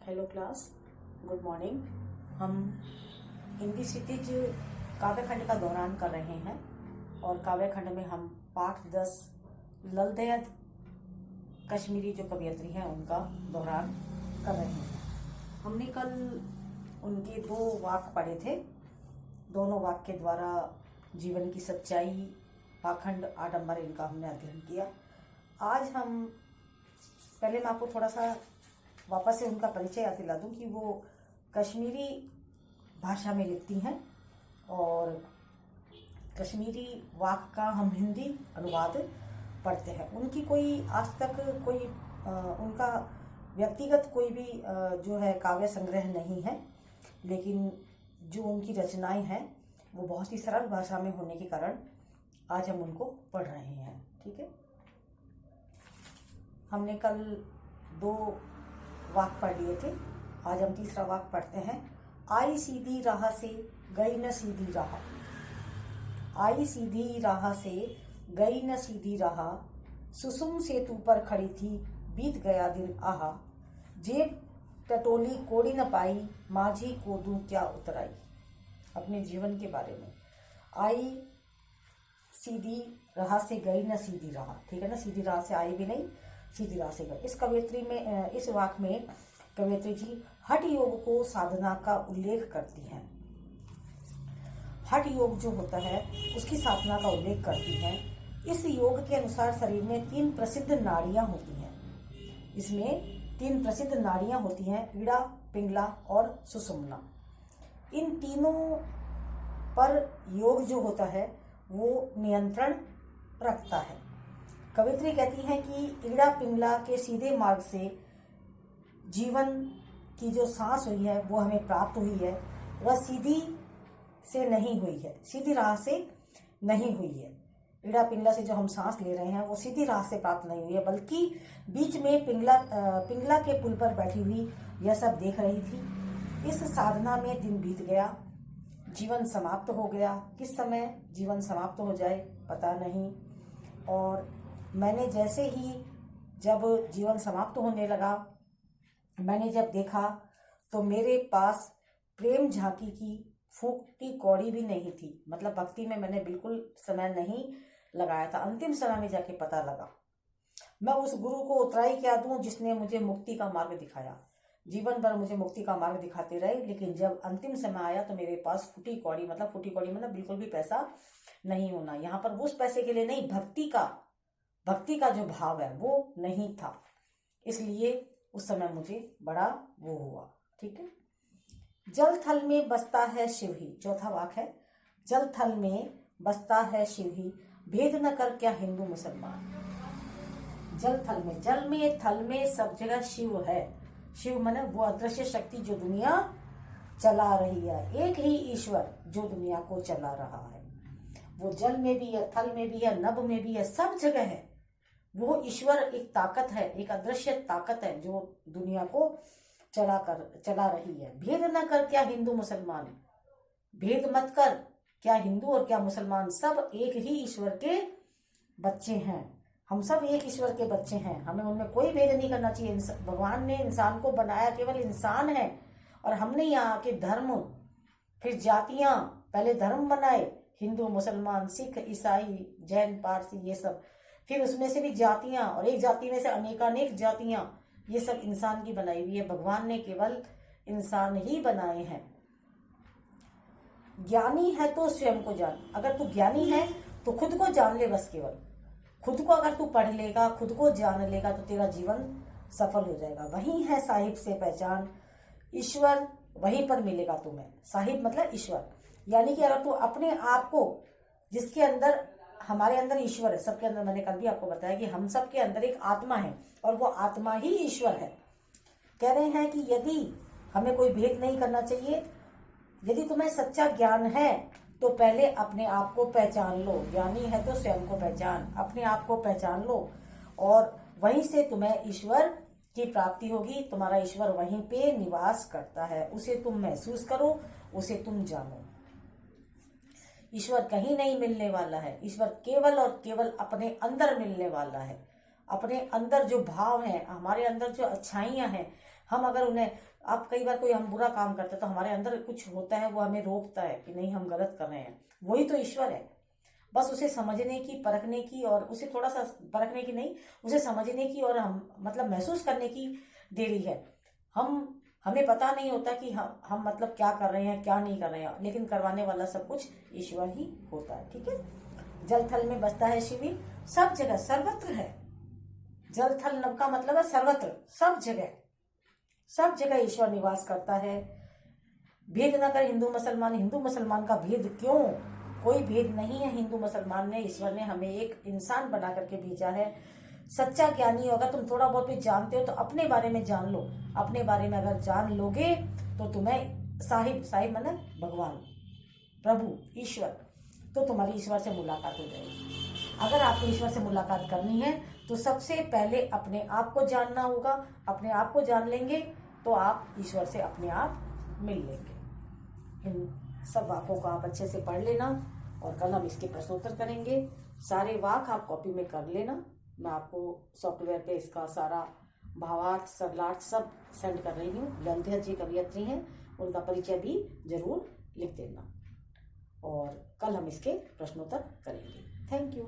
Hello class, good morning. हम हिंदी क्षितिज काव्य खंड का दौरान कर रहे हैं और काव्य खंड में हम पाठ 10 लल दयाद कश्मीरी जो कवयित्री हैं उनका दौरान कर रहे हैं। हमने कल उनके 2 वाक्य पढ़े थे। दोनों वाक्य के द्वारा जीवन की सच्चाई, पाखंड, आडंबर इनका हमने अध्ययन किया। आज हम पहले मैं आपको थोड़ा सा वापस से उनका परिचय याद दिला दूं कि वो कश्मीरी भाषा में लिखती हैं और कश्मीरी वाक्य का हम हिंदी अनुवाद पढ़ते हैं। उनकी कोई आज तक कोई उनका व्यक्तिगत कोई भी जो है काव्य संग्रह नहीं है, लेकिन जो उनकी रचनाएं हैं वो बहुत ही सरल भाषा में होने के कारण आज हम उनको पढ़ रहे हैं। ठीक है, हमने कल 2 वाक्य पढ़ लिए थे। आज हम तीसरा वाक्य पढ़ते हैं। आई सीधी राह से गई न सीधी राह। आई सीधी राह से गई न सीधी राह, सुसुम सेतु पर खड़ी थी बीत गया दिन आहा। जेब टटोली कोड़ी न पाई, माझी को दूं क्या उतराई। अपने जीवन के बारे में। आई सीधी राह से गई न सीधी राह, ठीक है ना, सीधी राह से आई भी नहीं, सीधी राह से गई। इस कवयित्री में, इस वाक्य में कवयित्री जी हठ योग को साधना का उल्लेख करती हैं। हठ योग जो होता है उसकी साधना का उल्लेख करती हैं। इस योग के अनुसार शरीर में 3 प्रसिद्ध नाड़ियां होती हैं। इसमें 3 प्रसिद्ध नाड़ियां होती हैं, इड़ा, पिंगला और सुषुम्ना। इन तीनों पर योग जो होता है वो नियंत्रण रखता है। कवयित्री कहती हैं कि इड़ा पिंगला के सीधे मार्ग से जीवन की जो सांस हुई है वो हमें प्राप्त हुई है, वह सीधी से नहीं हुई है, सीधी राह से नहीं हुई है। इड़ा पिंगला से जो हम सांस ले रहे हैं वो सीधी राह से प्राप्त नहीं हुई है, बल्कि बीच में पिंगला के पुल पर बैठी हुई यह सब देख रही थी। इस साधना में दिन बीत गया, जीवन समाप्त हो गया। किस समय जीवन समाप्त हो जाए पता नहीं। और मैंने जैसे ही जब जीवन समाप्त होने लगा, मैंने जब देखा तो मेरे पास प्रेम झांकी की फूंक की कौड़ी भी नहीं थी। मतलब भक्ति में मैंने बिल्कुल समय नहीं लगाया था। अंतिम समय में जाके पता लगा। मैं उस गुरु को उतराई क्या दूं जिसने मुझे मुक्ति का मार्ग दिखाया। जीवन भर मुझे मुक्ति का मार्ग दिखाते रहे, लेकिन जब अंतिम समय आया तो मेरे पास फूटी कौड़ी, मतलब फूटी कौड़ी मतलब बिल्कुल भी पैसा नहीं होना। यहाँ पर उस पैसे के लिए नहीं, भक्ति का जो भाव है वो नहीं था। इसलिए उस समय मुझे बड़ा वो हुआ। ठीक है। जल थल में बसता है शिव ही, चौथा वाक्य है। जल थल में बसता है शिव ही, भेद न कर क्या हिंदू मुसलमान। जल थल में, जल में थल में सब जगह शिव है। शिव माने वो अदृश्य शक्ति जो दुनिया चला रही है। एक ही ईश्वर जो दुनिया को चला रहा है। वो जल में भी है, थल में भी है, नभ में भी है, सब जगह है। वो ईश्वर एक ताकत है, एक अदृश्य ताकत है जो दुनिया को चला रही है। भेद न कर क्या हिंदू मुसलमान, भेद मत कर, क्या हिंदू और क्या मुसलमान, सब एक ही ईश्वर के बच्चे हैं। हम सब एक ईश्वर के बच्चे हैं, हमें उनमें कोई भेद नहीं करना चाहिए। भगवान ने इंसान को बनाया, केवल इंसान है, और हमने यहाँ के धर्म, फिर जातियां, पहले धर्म बनाए, हिंदू, मुसलमान, सिख, ईसाई, जैन, पारसी, ये सब, फिर उसमें से भी जातियां, और एक जाति में से अनेकानेक जातियां, ये सब इंसान की बनाई हुई है। भगवान ने केवल इंसान ही बनाए हैं। ज्ञानी है तो स्वयं को जान। अगर तू ज्ञानी है तो खुद को जान ले, बस केवल खुद को अगर तू पढ़ लेगा, खुद को जान लेगा तो तेरा जीवन सफल हो जाएगा। वही है साहिब से पहचान, ईश्वर वहीं पर मिलेगा तुम्हें। साहिब मतलब ईश्वर, यानी कि अगर तू अपने आप को, जिसके अंदर, हमारे अंदर ईश्वर है, सबके अंदर, मैंने कल भी आपको बताया कि हम सबके अंदर एक आत्मा है और वो आत्मा ही ईश्वर है। कह रहे हैं कि यदि हमें कोई भेद नहीं करना चाहिए, यदि तुम्हें सच्चा ज्ञान है तो पहले अपने आप को पहचान लो। ज्ञानी है तो स्वयं को पहचान, अपने आप को पहचान लो और वहीं से तुम्हें ईश्वर की प्राप्ति होगी। तुम्हारा ईश्वर वहीं पे निवास करता है, उसे तुम महसूस करो, उसे तुम जानो। ईश्वर कहीं नहीं मिलने वाला है, ईश्वर केवल और केवल अपने अंदर मिलने वाला है। अपने अंदर जो भाव है, हमारे अंदर जो अच्छाइयां हैं, हम अगर उन्हें, आप कई बार कोई हम बुरा काम करते हैं तो हमारे अंदर कुछ होता है, वो हमें रोकता है कि नहीं हम गलत कर रहे हैं, वही तो ईश्वर है। बस उसे समझने की, परखने की, और उसे थोड़ा सा परखने की नहीं, उसे समझने की और हम मतलब महसूस करने की देरी है। हमें पता नहीं होता कि हम मतलब क्या कर रहे हैं क्या नहीं कर रहे हैं, लेकिन करवाने वाला सब कुछ ईश्वर ही होता है। ठीक है। जल थल में बसता है शिवी, सब जगह सर्वत्र है। जल थल नभ का मतलब है सर्वत्र, सब जगह, सब जगह ईश्वर निवास करता है। भेद न कर हिंदू मुसलमान, हिंदू मुसलमान का भेद क्यों, कोई भेद नहीं है हिंदू मुसलमान ने। ईश्वर ने हमें एक इंसान बना करके भेजा है। सच्चा ज्ञानी होगा, तुम थोड़ा बहुत भी जानते हो तो अपने बारे में जान लो। अपने बारे में अगर जान लोगे तो तुम्हें साहिब, साहिब माने भगवान, प्रभु, ईश्वर, तो तुम्हारी ईश्वर से मुलाकात हो जाएगी। अगर आपको ईश्वर से मुलाकात करनी है तो सबसे पहले अपने आप को जानना होगा। अपने आप को जान लेंगे तो आप ईश्वर से अपने आप मिल लेंगे। इन सब वाकों को आप अच्छे से पढ़ लेना और कल हम इसके प्रश्नोत्तर करेंगे। सारे वाक आप कॉपी में कर लेना। मैं आपको सॉफ्टवेयर पे इसका सारा भावार्थ, सरलार्थ सब सेंड कर रही हूँ। ग्रंथहर जी कवियत्री हैं, उनका परिचय भी जरूर लिख देना और कल हम इसके प्रश्नोत्तर करेंगे। Thank you.